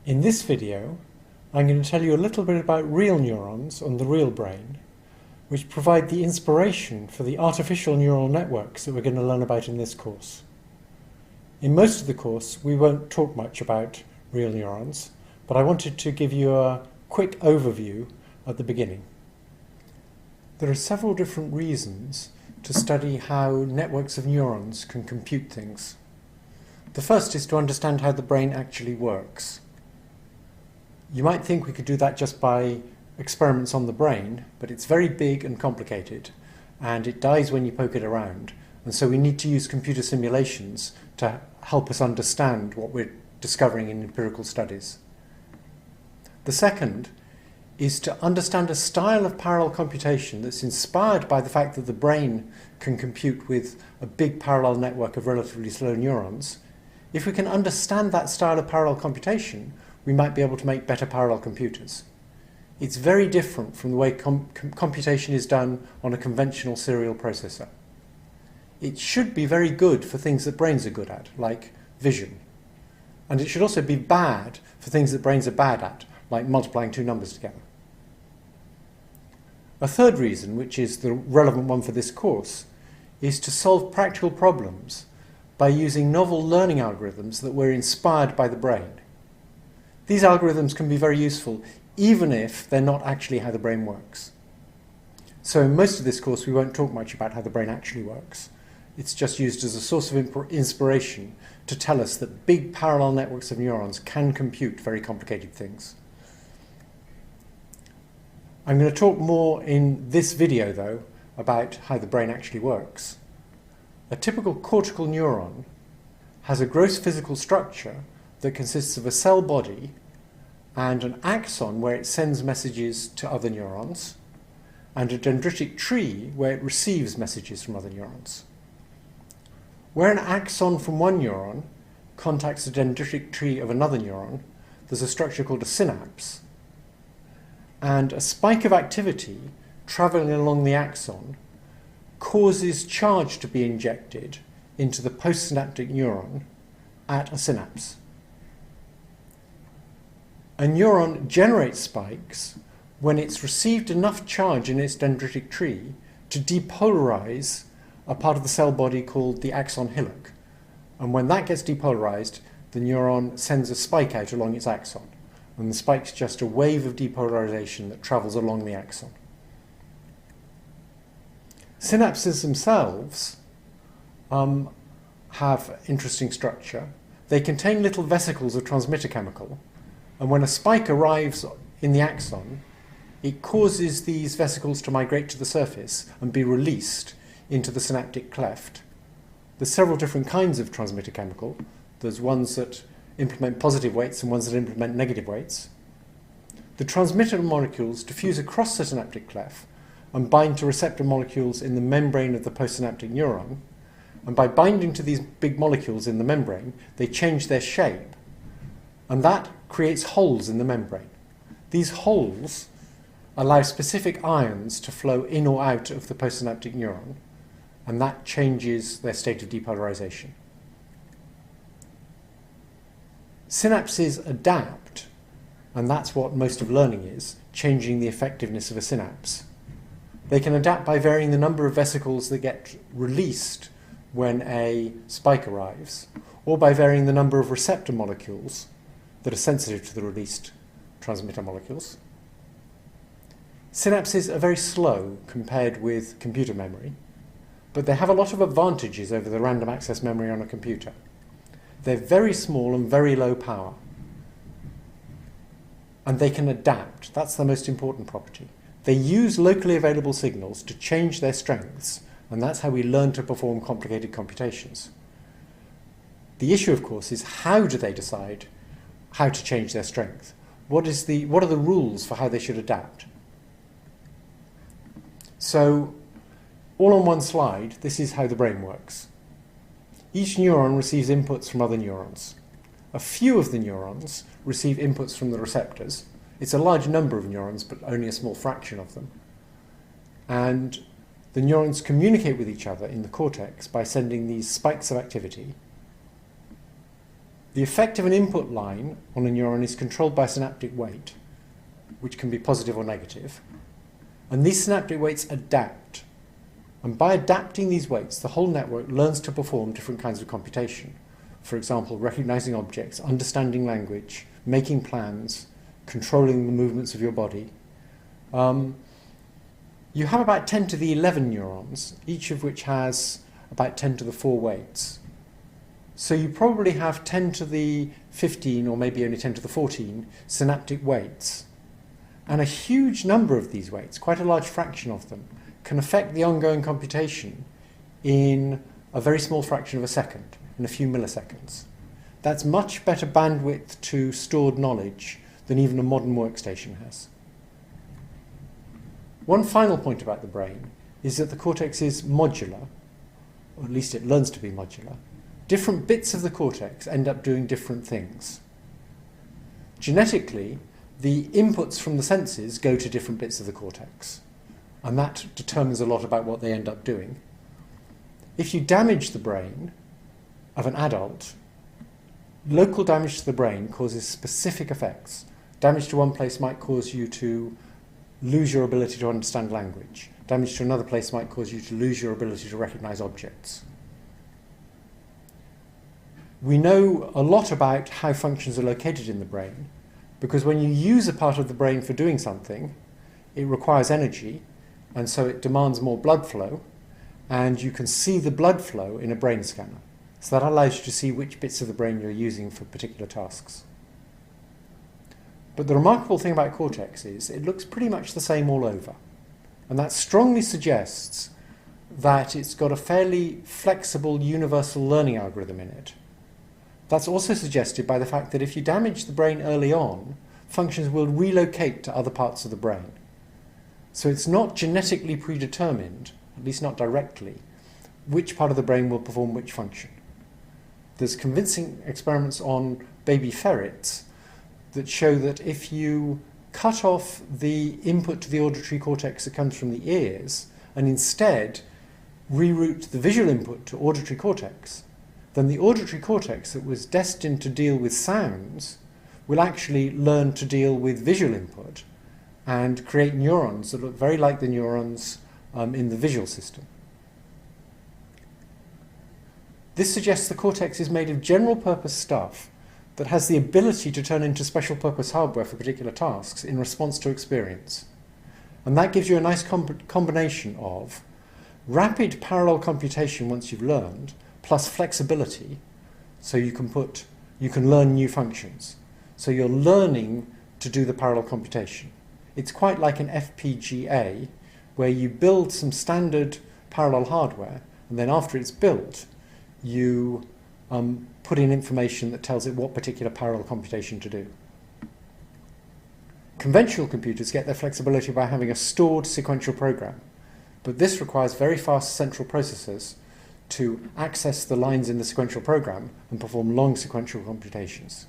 In this video, I'm going to tell you a little bit about real neurons on the real brain, which provide the inspiration for the artificial neural networks that we're going to learn about in this course. In most of the course, we won't talk much about real neurons, but I wanted to give you a quick overview at the beginning. There are several different reasons to study how networks of neurons can compute things. The first is to understand how the brain actually works. You might think we could do that just by experiments on the brain, but it's very big and complicated, and it dies when you poke it around. And so we need to use computer simulations to help us understand what we're discovering in empirical studies. The second is to understand a style of parallel computation that's inspired by the fact that the brain can compute with a big parallel network of relatively slow neurons. If we can understand that style of parallel computation, we might be able to make better parallel computers. It's very different from the way computation is done on a conventional serial processor. It should be very good for things that brains are good at, like vision. And it should also be bad for things that brains are bad at, like multiplying two numbers together. A third reason, which is the relevant one for this course, is to solve practical problems by using novel learning algorithms that were inspired by the brain. These algorithms can be very useful even if they're not actually how the brain works. So in most of this course we won't talk much about how the brain actually works. It's just used as a source of inspiration to tell us that big parallel networks of neurons can compute very complicated things. I'm going to talk more in this video though about how the brain actually works. A typical cortical neuron has a gross physical structure that consists of a cell body and an axon where it sends messages to other neurons, and a dendritic tree where it receives messages from other neurons. Where an axon from one neuron contacts a dendritic tree of another neuron, there's a structure called a synapse, and a spike of activity traveling along the axon causes charge to be injected into the postsynaptic neuron at a synapse. A neuron generates spikes when it's received enough charge in its dendritic tree to depolarize a part of the cell body called the axon hillock. And when that gets depolarized, the neuron sends a spike out along its axon. And the spike's just a wave of depolarization that travels along the axon. Synapses themselves have interesting structure. They contain little vesicles of transmitter chemical, and when a spike arrives in the axon, it causes these vesicles to migrate to the surface and be released into the synaptic cleft. There's several different kinds of transmitter chemical. There's ones that implement positive weights and ones that implement negative weights. The transmitter molecules diffuse across the synaptic cleft and bind to receptor molecules in the membrane of the postsynaptic neuron. And by binding to these big molecules in the membrane, they change their shape. And that creates holes in the membrane. These holes allow specific ions to flow in or out of the postsynaptic neuron, and that changes their state of depolarization. Synapses adapt, and that's what most of learning is, changing the effectiveness of a synapse. They can adapt by varying the number of vesicles that get released when a spike arrives, or by varying the number of receptor molecules that are sensitive to the released transmitter molecules. Synapses are very slow compared with computer memory, but they have a lot of advantages over the random access memory on a computer. They're very small and very low power, and they can adapt. That's the most important property. They use locally available signals to change their strengths, and that's how we learn to perform complicated computations. The issue, of course, is how do they decide how to change their strength? What are the rules for how they should adapt? So, all on one slide, this is how the brain works. Each neuron receives inputs from other neurons. A few of the neurons receive inputs from the receptors. It's a large number of neurons, but only a small fraction of them. And the neurons communicate with each other in the cortex by sending these spikes of activity. The effect of an input line on a neuron is controlled by synaptic weight, which can be positive or negative. And these synaptic weights adapt. And by adapting these weights, the whole network learns to perform different kinds of computation. For example, recognizing objects, understanding language, making plans, controlling the movements of your body. You have about 10 to the 11 neurons, each of which has about 10 to the 4 weights. So you probably have 10 to the 15, or maybe only 10 to the 14, synaptic weights. And a huge number of these weights, quite a large fraction of them, can affect the ongoing computation in a very small fraction of a second, in a few milliseconds. That's much better bandwidth to stored knowledge than even a modern workstation has. One final point about the brain is that the cortex is modular, or at least it learns to be modular. Different bits of the cortex end up doing different things. Genetically, the inputs from the senses go to different bits of the cortex, and that determines a lot about what they end up doing. If you damage the brain of an adult, local damage to the brain causes specific effects. Damage to one place might cause you to lose your ability to understand language. Damage to another place might cause you to lose your ability to recognize objects. We know a lot about how functions are located in the brain, because when you use a part of the brain for doing something, it requires energy, and so it demands more blood flow, and you can see the blood flow in a brain scanner. So that allows you to see which bits of the brain you're using for particular tasks. But the remarkable thing about cortex is it looks pretty much the same all over. And that strongly suggests that it's got a fairly flexible universal learning algorithm in it. That's also suggested by the fact that if you damage the brain early on, functions will relocate to other parts of the brain. So it's not genetically predetermined, at least not directly, which part of the brain will perform which function. There's convincing experiments on baby ferrets that show that if you cut off the input to the auditory cortex that comes from the ears and instead reroute the visual input to auditory cortex, then the auditory cortex that was destined to deal with sounds will actually learn to deal with visual input and create neurons that look very like the neurons in the visual system. This suggests the cortex is made of general purpose stuff that has the ability to turn into special purpose hardware for particular tasks in response to experience. And that gives you a nice combination of rapid parallel computation once you've learned, plus flexibility, so you can learn new functions. So you're learning to do the parallel computation. It's quite like an FPGA, where you build some standard parallel hardware, and then after it's built, you put in information that tells it what particular parallel computation to do. Conventional computers get their flexibility by having a stored sequential program, but this requires very fast central processors to access the lines in the sequential program and perform long sequential computations.